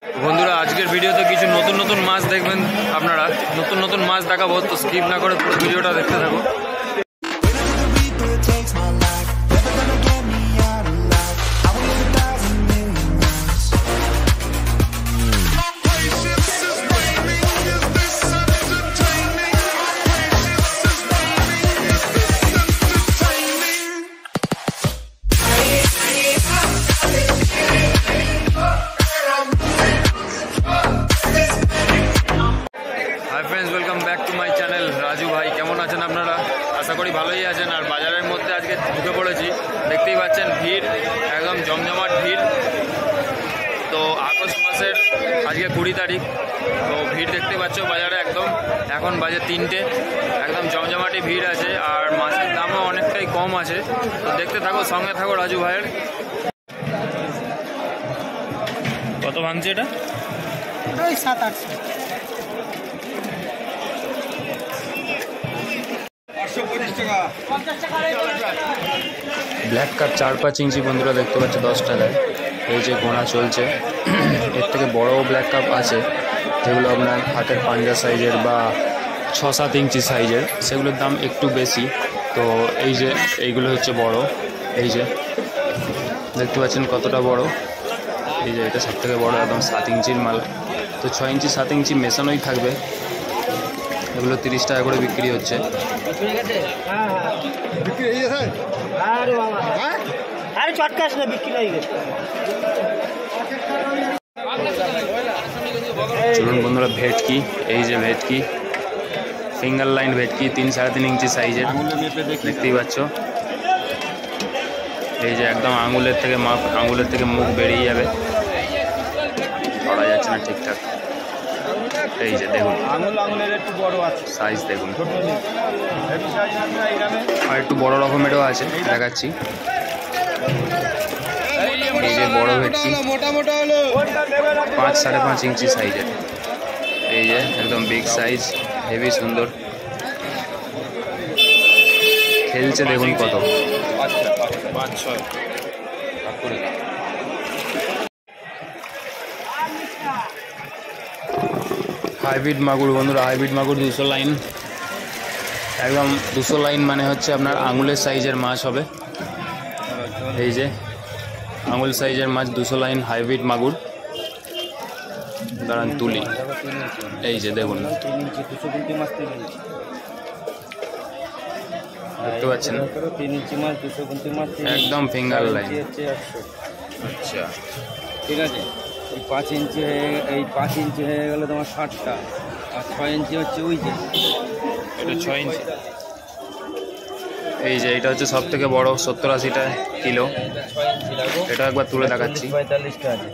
বন্ধুরা আজকের ভিডিওতে কিছু নতুন নতুন মাছ দেখবেন আপনারা, নতুন নতুন মাছ দেখাবো, তো স্কিপ না করে পুরো ভিডিওটা দেখতে থাকো। Welcome back to my channel. Raju ভাই কেমন আছেন আপনারা? আশা করি ভালোই আছেন। আর বাজারের মধ্যে আজকে ঢুকে পড়েছি, দেখতেই পাচ্ছেন ভিড়, একদম জমজমাট ভিড়। তো আগস্ট মাসের আজকে 20 তারিখ, তো ভিড় দেখতে পাচ্ছ বাজারে একদম। এখন বাজে 3টে, একদম জমজমাটি ভিড় আছে। আর মাছের দামও অনেকটাই কম আছে, তো দেখতে থাকো, সঙ্গে থাকো রাজু ভাইয়ের। কত ভাঙছে এটা? 700-800। ব্ল্যাক কাপ 4-5 ইঞ্চি বন্ধুরা দেখতে পাচ্ছে 10 টাকায়। এই যে গোনা চলছে, এর থেকে বড়ও ব্ল্যাক কাপ আছে, যেগুলো আপনার হাতের পাঞ্জা সাইজের বা 6-7 ইঞ্চি সাইজের, সেগুলোর দাম একটু বেশি। তো এই যে এইগুলো হচ্ছে বড়, এই যে দেখতে পাচ্ছেন কতটা বড়। এই যে এটা সব থেকে বড়, একদম 7 ইঞ্চির মাল। তো 6 ইঞ্চি 7 ইঞ্চি মেশানোই থাকবে। এগুলো 30 টাকা করে বিক্রি হচ্ছে। চলুন বন্ধুরা, ভেটকি, এই যে ভেটকি, ফিঙ্গার লাইন ভেটকি, 3-3.5 ইঞ্চি সাইজের, দেখতেই পাচ্ছ। এই যে একদম আঙুলের থেকে মুখ বেরিয়ে যাবে, ধরা যাচ্ছে না ঠিকঠাক। এই যে দেখুন সাইজ দেখুন, আর একটু বড় রকমেরও আছে, দেখাচ্ছি। এই যে বড় ভেটকি, 5-5.5 ইঞ্চি সাইজের, এই যে একদম বিগ সাইজ, হেভি সুন্দর খেলছে, দেখুন কত। হাইব্রিড মাগুর বন্ধুরা, হাইব্রিড মাগুর 200 লাইন, একদম 200 লাইন মানে হচ্ছে আপনার আঙুলের সাইজের মাছ হবে। এই যে আঙুল সাইজের মাছ 200 লাইন হাইব্রিড মাগুর। দাঁড়ান তুলি, এই যে দেখুন, দেখতে পাচ্ছেন একদম ফিঙ্গার লাইন। আচ্ছা ঠিক আছে, এই 5 ইঞ্চি এই 5 ইঞ্চি হয়ে গেলে তোমার 60টা, আর 6 ইঞ্চি হচ্ছে ওই যে এটা 6 ইঞ্চি। এই যে এটা হচ্ছে সব থেকে বড়, 70-80 কিলো। এটা একবার তুলে দেখাচ্ছি, 45টা আছে।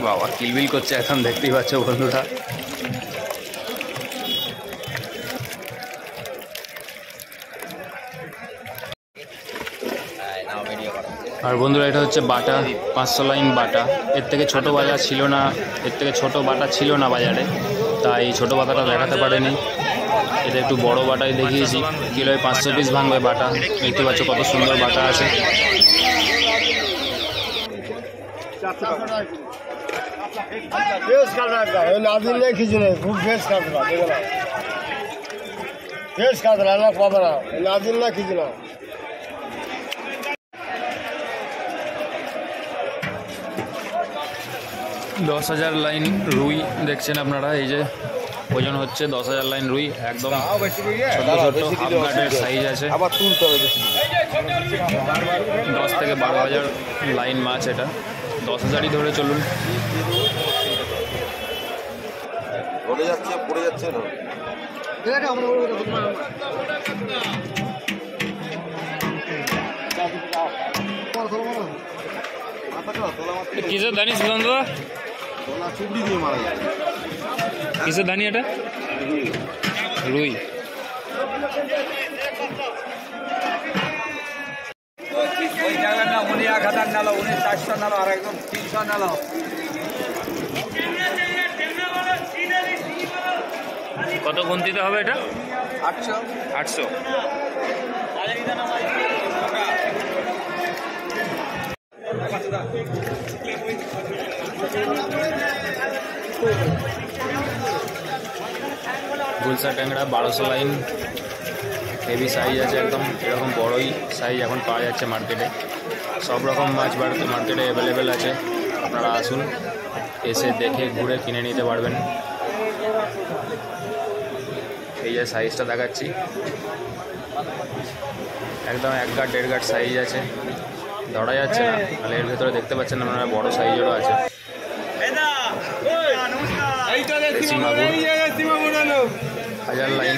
বাবা কিলবিল করছে এখন, দেখতেই পাচ্ছ বন্ধুরা। আর বন্ধুরা এটা হচ্ছে বাটা, 500 লাইন বাটা। এর থেকে ছোট বাজার ছিল না, এর থেকে ছোট বাটা ছিল না বাজারে, তাই ছোট বাটাটা দেখাতে পারেনি। এটা একটু বড় বাটাই দেখিয়েছি। কিলোয় 500 পিস ভাঙবে বাটা। দেখতে পাচ্ছ কত সুন্দর বাটা আছে। দশ 1000 লাইন রুই দেখছেন আপনারা। এই যে ওজন হচ্ছে 10,000 লাইন রুই, একদম ছোট ছোট হাফ গার্ডের সাইজ আছে। 10 থেকে 12,000 লাইন মাছ, এটা 10,000ই ধরে চলুন। পড়ে যাচ্ছে না। কিসের দানি সুগন্ধ? কিসের দানি এটা? রুই। ওই জায়গার না, উনি 1000 নালো, উনি 400 নালো, আর একদম 300 নালো। কত গুনতিতে হবে এটা? 800। গুলশা ট্যাংরা 1200 লাইন, হেভি সাইজ আছে একদম, এরকম বড়ই সাইজ এখন পাওয়া যাচ্ছে মার্কেটে। সব রকম মাছ মার্কেটে অ্যাভেলেবেল আছে, আপনারা আসুন, এসে দেখে ঘুরে কিনে নিতে পারবেন। এই যে সাইজটা দেখাচ্ছি, একদম 1 গাঁট 1.5 গাঁট সাইজ আছে, ধরা যাচ্ছে না, তাহলে এর ভেতরে দেখতে পাচ্ছেন আপনারা বড় সাইজেরও আছে। দেশি মাগুর 1000 লাইন।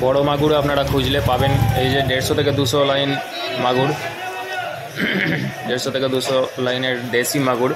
বড় মাগুর আপনারা খুঁজলে পাবেন, এই যে 150 থেকে 200 লাইন মাগুর, 150 থেকে 200 লাইনের দেশি মাগুর।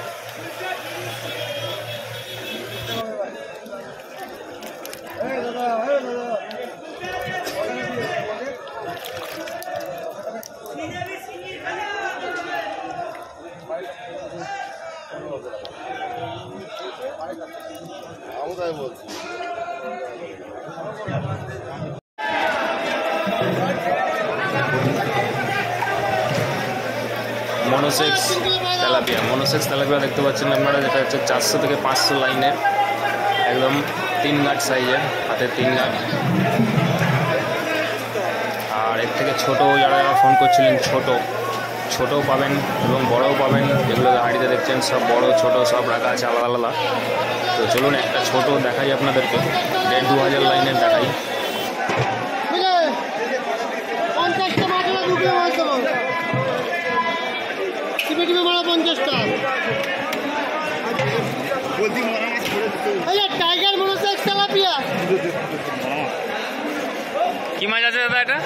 মনোসেক্স তেলাপিয়া দেখতে পাচ্ছেন আপনারা, যেটা হচ্ছে 400 থেকে 500 লাইনের, একদম 3 গাঁট সাইজের, হাতে 3 গাঁট। আর এর থেকে ছোটো যারা ফোন করছিলেন, ছোটও পাবেন এবং বড়ও পাবেন। যেগুলো হাঁড়িতে দেখছেন সব বড় ছোট সব রাখা আছে আলাদা আলাদা। তো চলুন একটা ছোট দেখাই আপনাদেরকে, 1,500-2,000 লাইনের দেখাই। কি মাছ আছে দাদা এটা?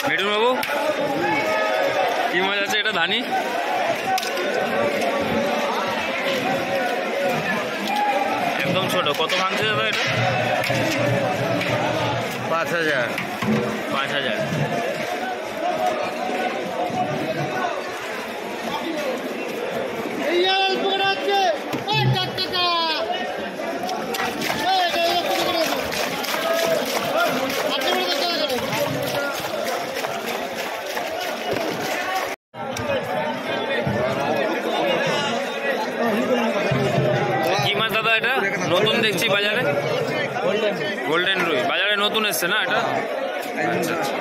মিঠুন বাবু কি মাছ আছে এটা? ধানি একদম ছোট। কত ভাঙছে দাদা এটা? 5,000। কি মাছ দাদা এটা? নতুন দেখছি বাজারে, গোল্ডেন রুই বাজারে নতুন এসছে না এটা? আচ্ছা আচ্ছা।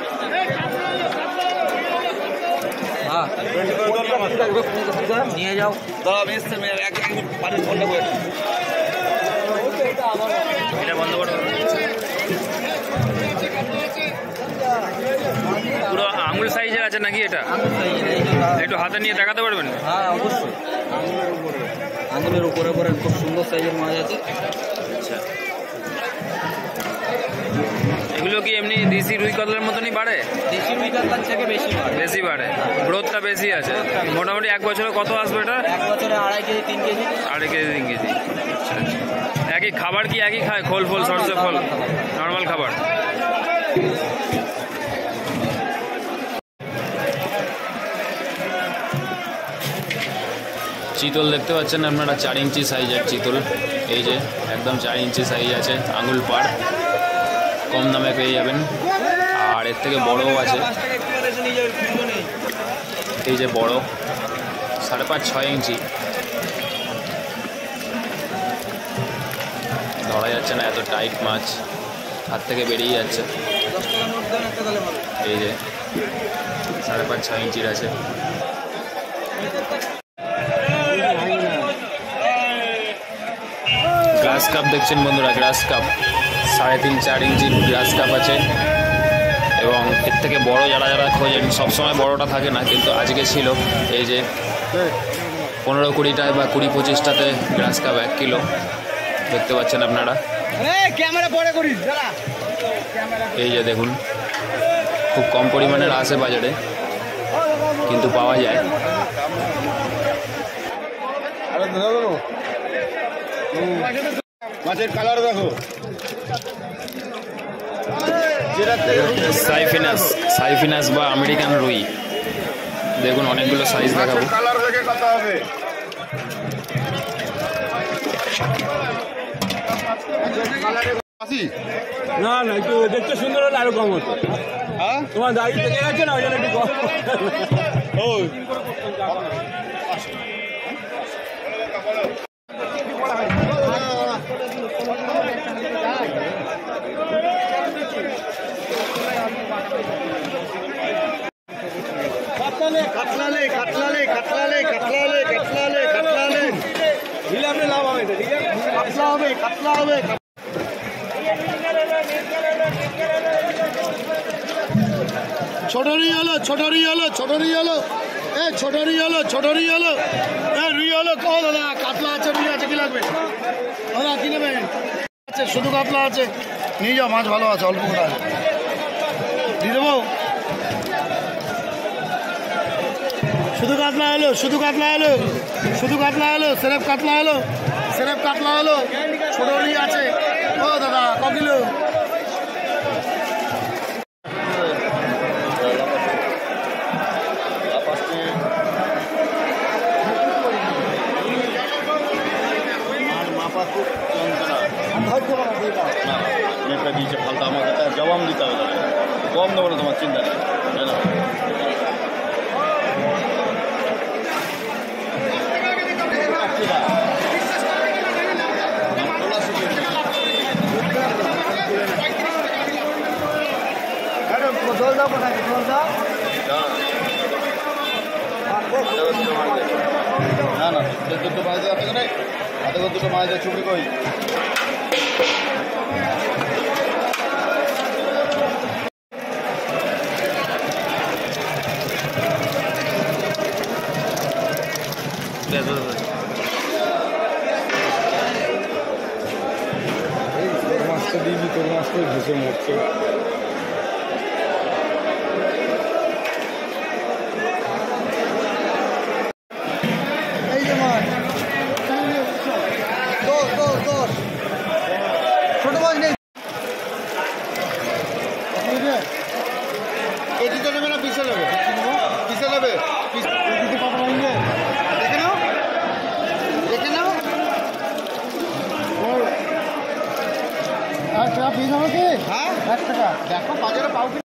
নিয়ে যাও, এটা বন্ধ করো। পুরো আঙুল সাইজের আছে নাকি এটা? একটু হাতে নিয়ে দেখাতে পারবেন? হ্যাঁ অবশ্যই, আঙুলের উপরে খুব সুন্দর সাইজের মাছ আছে। আচ্ছা, এগুলো কি এমনি দেশি রুই কাতলার মতনই বাড়ে? দেশি রুই কাতলার থেকে বেশি বাড়ে, গ্রোথটা বেশি আছে। মোটামুটি 1 বছরে কত আসবে এটা? 1 বছরে 2.5 কেজি 3 কেজি। 2.5 KG 3 KG. আচ্ছা আচ্ছা। একই খাবার কি একই খায়? খোল ফোল সরষে ফল নর্মাল খাবার? চিতল দেখতে পাচ্ছেন আপনারা, 4 ইঞ্চি সাইজের চিতল। এই যে একদম 4 ইঞ্চি সাইজ আছে, আঙুল পাড়, কম দামে পেয়ে যাবেন। আর এর থেকে বড়ও আছে, এই যে বড় 5.5-6 ইঞ্চি। ধরা যাচ্ছে না, এত টাইট মাছ, হাত থেকে বেরিয়ে যাচ্ছে। এই যে 5.5-6 ইঞ্চির আছে। গ্লাস কাপ দেখছেন বন্ধুরা, গ্লাস কাপ 3.5-4 ইঞ্চির গ্লাস কাপ আছে এবং এর থেকে বড় যারা যারা খোঁজেন, সবসময় বড়টা থাকে না, কিন্তু আজকে ছিল এই যে 15-20টায় বা 20-25টাতে গ্রাস কাপ 1 কিলো দেখতে পাচ্ছেন আপনারা। এই যে দেখুন, খুব কম পরিমাণের আসে বাজারে, কিন্তু পাওয়া যায়। মাছের কালার দেখো, সাইফিনাস বা আমেরিকান রুই, দেখুন অনেকগুলো সাইজ দেখাবো। কালার দেখে কথা হবে। না না, একটু দেখতে সুন্দর হলে আরো কম হতো। হ্যাঁ, তোমার দাড়ি থেকে গেছে না, ওই জন্য একটু কম। কাতলালে কাতলালে কাতলালে কাতলালে কাতলালে কাতলালে দিলে আপনি লাভ হবে, ঠিক আছে? কাতলা হবে, কাতলা হবে। ছোটরি হলো, ছোটরি হলো, ছোটরি হলো, এ ছোটরি হলো, ছোটরি হলো, এ রুই হলো। ও দাদা, কাতলা আছে, রুই আছে, কি লাগবে দাদা? কি নেবেন? আছে, শুধু কাতলা আছে, নিয়ে যাও। মাছ ভালো আছে, অল্প করে আছে, দিয়ে দেবো। শুধু কাতলা হলো, শুধু কাতলা হলো, শুধু কাতলা হলো, সেরেপ কাতলা হলো, সেরেপ কাতলা হলো, ছোট রুই আছে। ও দাদা, ক কিলো? নেটটা দিয়েছে ফালতা, আমাকে তার জবাব দিতে হবে, কম দেবো না, তোমার চিন্তা নেই, তাই না? না না, দুটো মাছ দেওয়া থাকে না, হাতে করে দুটো মাছ দেওয়া চুপড়ি কই। মাছটা দিবি, তোর মাছটা ভেসে মরছে। এই যে মাছ দোষ ছোট মাছ নেই। কেজিতে নেবে না পিসে নেবে? পিসে নেবে? কেজিতে কত লাগবে দেখে নাও, দেখে নাও। আর টাকা পিস হবে কি? হ্যাঁ, 1 টাকা। দেখো বাজারে পাও কি